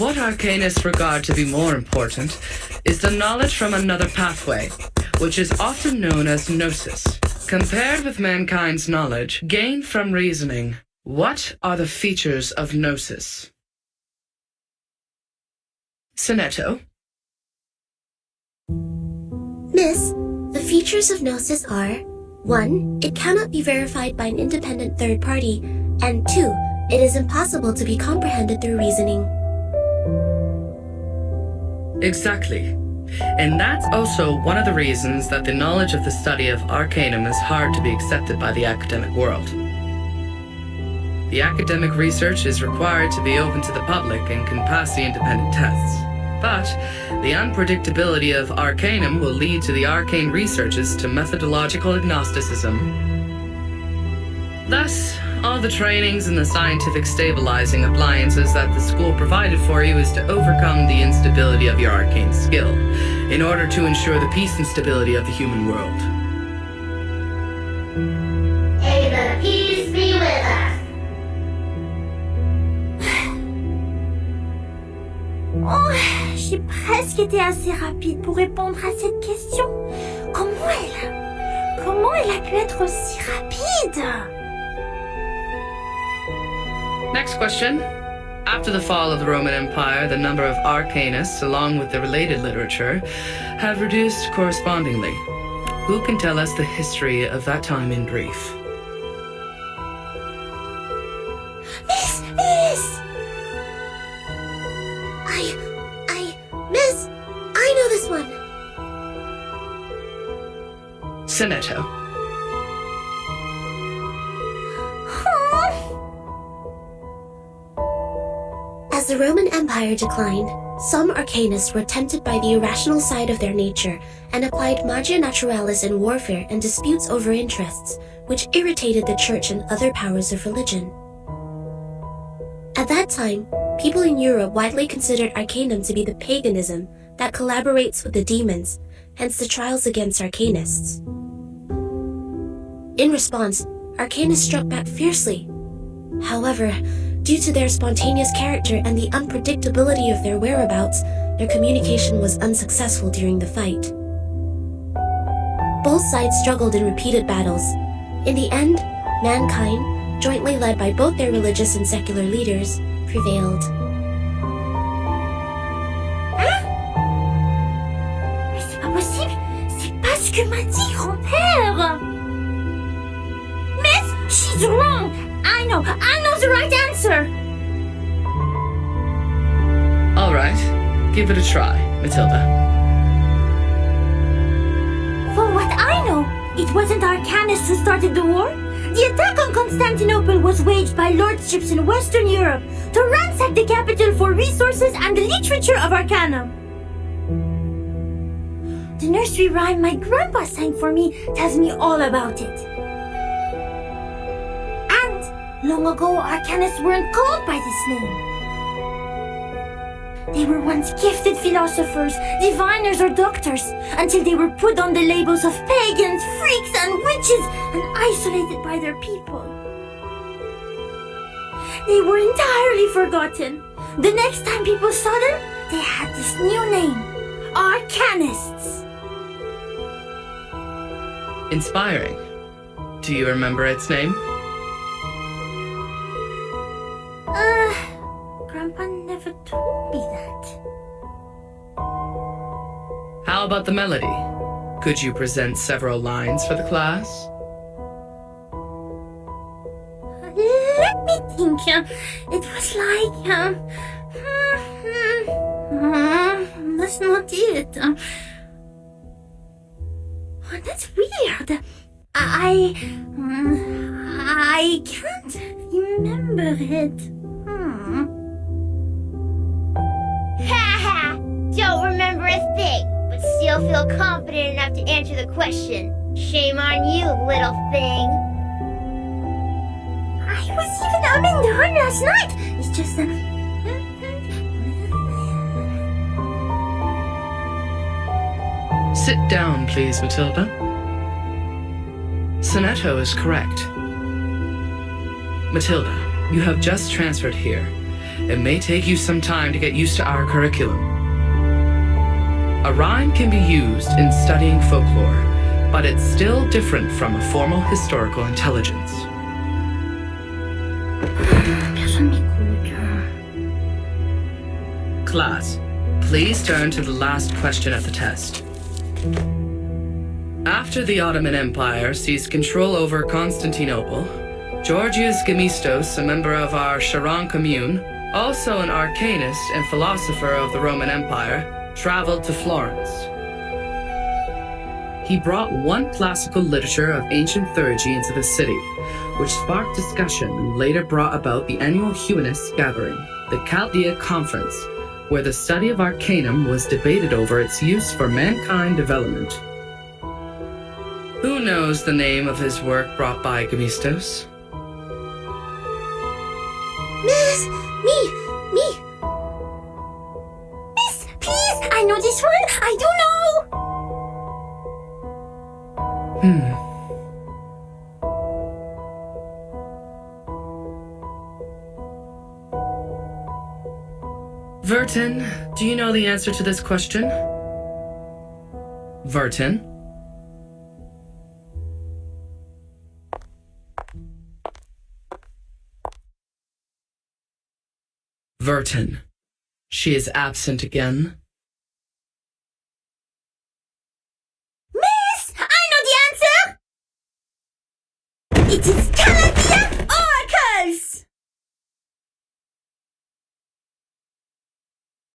What arcanists regard to be more important is the knowledge from another pathway, which is often known as Gnosis, compared with mankind's knowledge gained from reasoning. What are the features of Gnosis? Sonetto? Miss, the features of Gnosis are 1. It cannot be verified by an independent third party, and 2. It is impossible to be comprehended through reasoning. Exactly. And that's also one of the reasons that the knowledge of the study of Arcanum is hard to be accepted by the academic world. The academic research is required to be open to the public and can pass the independent tests. But the unpredictability of Arcanum will lead to the arcane researches to methodological agnosticism. Thus, all the trainings and the scientific stabilizing appliances that the school provided for you is to overcome the instability of your arcane skill, in order to ensure the peace and stability of the human world. May the peace be with us. Oh, j'ai presque été assez rapide pour répondre à cette question. Comment elle a pu être aussi rapide? Next question. After the fall of the Roman Empire, the number of arcanists, along with the related literature, have reduced correspondingly. Who can tell us the history of that time in brief? Miss, I know this one. Sonetto. As the Roman Empire declined, some arcanists were tempted by the irrational side of their nature and applied magia naturalis in warfare and disputes over interests, which irritated the church and other powers of religion. At that time, people in Europe widely considered Arcanum to be the paganism that collaborates with the demons, hence the trials against arcanists. In response, arcanists struck back fiercely. However, due to their spontaneous character and the unpredictability of their whereabouts, their communication was unsuccessful during the fight. Both sides struggled in repeated battles. In the end, mankind, jointly led by both their religious and secular leaders, prevailed. Hein? Mais c'est pas possible! C'est pas ce que m'a dit grand-père! Miss, she's wrong! I know the right answer! All right, give it a try, Matilda. For what I know, it wasn't arcanists who started the war. The attack on Constantinople was waged by lordships in Western Europe to ransack the capital for resources and the literature of Arcanum. The nursery rhyme my grandpa sang for me tells me all about it. And long ago, arcanists weren't called by this name. They were once gifted philosophers, diviners, or doctors, until they were put on the labels of pagans, freaks, and witches, and isolated by their people. They were entirely forgotten. The next time people saw them, they had this new name, arcanists. Inspiring. Do you remember its name? Grandpa never told me that. How about the melody? Could you present several lines for the class? Let me think. It was like... that's not it. That's weird. I can't remember it. Ha! Don't remember a thing, but still feel confident enough to answer the question. Shame on you, little thing. I was even humming the horn last night. It's just Sit down, please, Matilda. Sonetto is correct. Matilda, you have just transferred here, it may take you some time to get used to our curriculum. A rhyme can be used in studying folklore, but it's still different from a formal historical intelligence. Class, please turn to the last question at the test. After the Ottoman Empire seized control over Constantinople, Georgius Gemistos, a member of our Charon commune, also an arcanist and philosopher of the Roman Empire, traveled to Florence. He brought one classical literature of ancient theurgy into the city, which sparked discussion and later brought about the annual humanists' gathering, the Chaldean Conference, where the study of arcanum was debated over its use for mankind development. Who knows the name of his work brought by Gemistos? Miss, me. Miss, please, I know this one. I do know. Vertin, do you know the answer to this question? Vertin? Vertin. She is absent again. Miss, I know the answer. It is Chaldean